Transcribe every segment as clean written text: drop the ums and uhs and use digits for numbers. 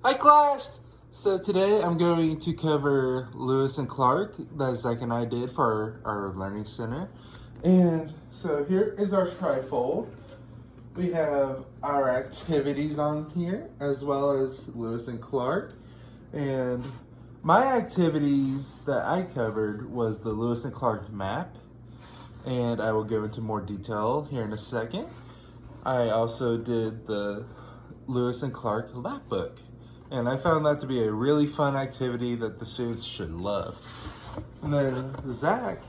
Hi class! So today I'm going to cover Lewis and Clark that Zach and I did for our Learning Center. And so here is our trifold. We have our activities on here as well as Lewis and Clark. And my activities that I covered was the Lewis and Clark map. And I will go into more detail here in a second. I also did the Lewis and Clark lap book. And I found that to be a really fun activity that the students should love. And then Zach,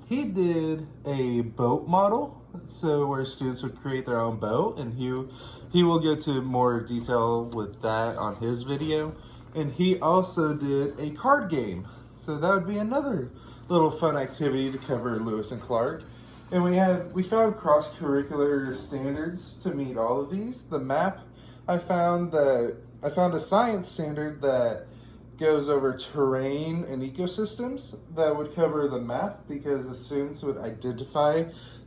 he did a boat model, so where students would create their own boat, and he will go to more detail with that on his video. And he also did a card game, so that would be another little fun activity to cover Lewis and Clark. And we found cross-curricular standards to meet all of these. The map, I found a science standard that goes over terrain and ecosystems that would cover the map because the students would identify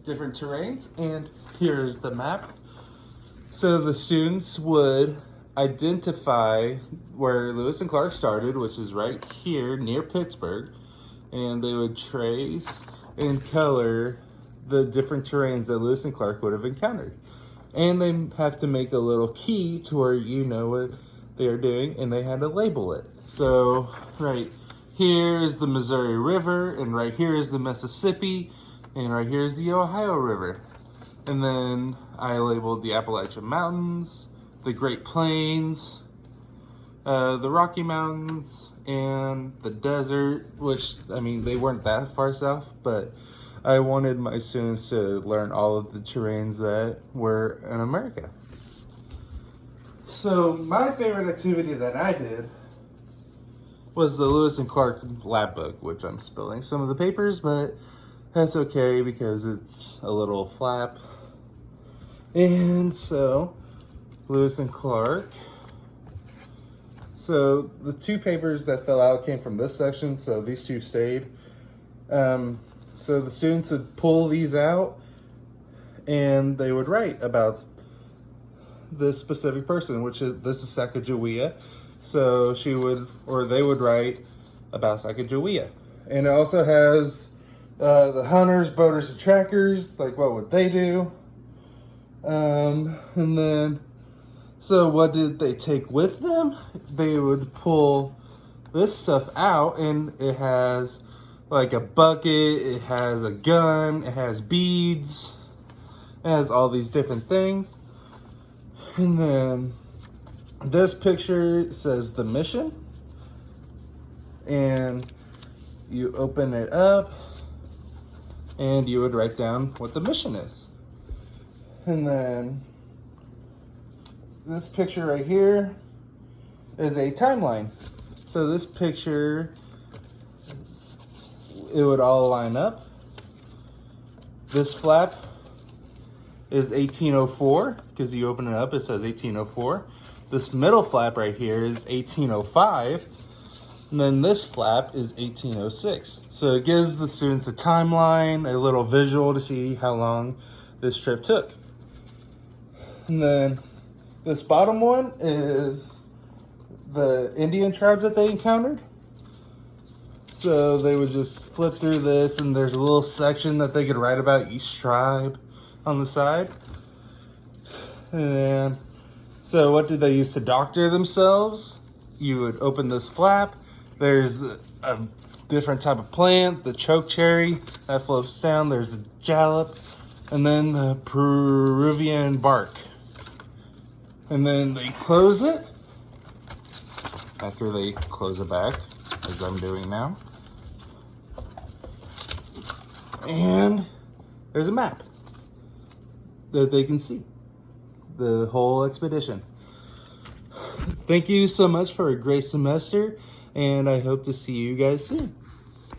different terrains. And here's the map. So the students would identify where Lewis and Clark started, which is right here near Pittsburgh, and they would trace and color the different terrains that Lewis and Clark would have encountered. And they have to make a little key to where you know what they're doing, and they had to label it. So right here is the Missouri River, and right here is the Mississippi, and right here is the Ohio River. And then I labeled the Appalachian Mountains, the Great Plains, the Rocky Mountains, and the desert, which, I mean, they weren't that far south, but I wanted my students to learn all of the terrains that were in America. So my favorite activity that I did was the Lewis and Clark lab book, which I'm spilling some of the papers, but that's okay because it's a little flap. And so Lewis and Clark. So the two papers that fell out came from this section, so these two stayed. So the students would pull these out and they would write about this specific person, this is Sacagawea. So they would write about Sacagawea. And it also has the hunters, boaters, and trackers, like what would they do? And then, so what did they take with them? They would pull this stuff out, and it has like a bucket, it has a gun, it has beads, it has all these different things. And then this picture says the mission, and you open it up and you would write down what the mission is. And then this picture right here is a timeline. So this picture, it would all line up. This flap is 1804, because you open it up, it says 1804. This middle flap right here is 1805, and then this flap is 1806. So it gives the students a timeline, a little visual to see how long this trip took. And then this bottom one is the Indian tribes that they encountered. So they would just flip through this, and there's a little section that they could write about each tribe on the side. And so what did they use to doctor themselves? You would open this flap. There's a different type of plant, the chokecherry that floats down. There's a jalap, and then the Peruvian bark. And then they close it. After they close it back, as I'm doing now. And there's a map that they can see the whole expedition. Thank you so much for a great semester, and I hope to see you guys soon.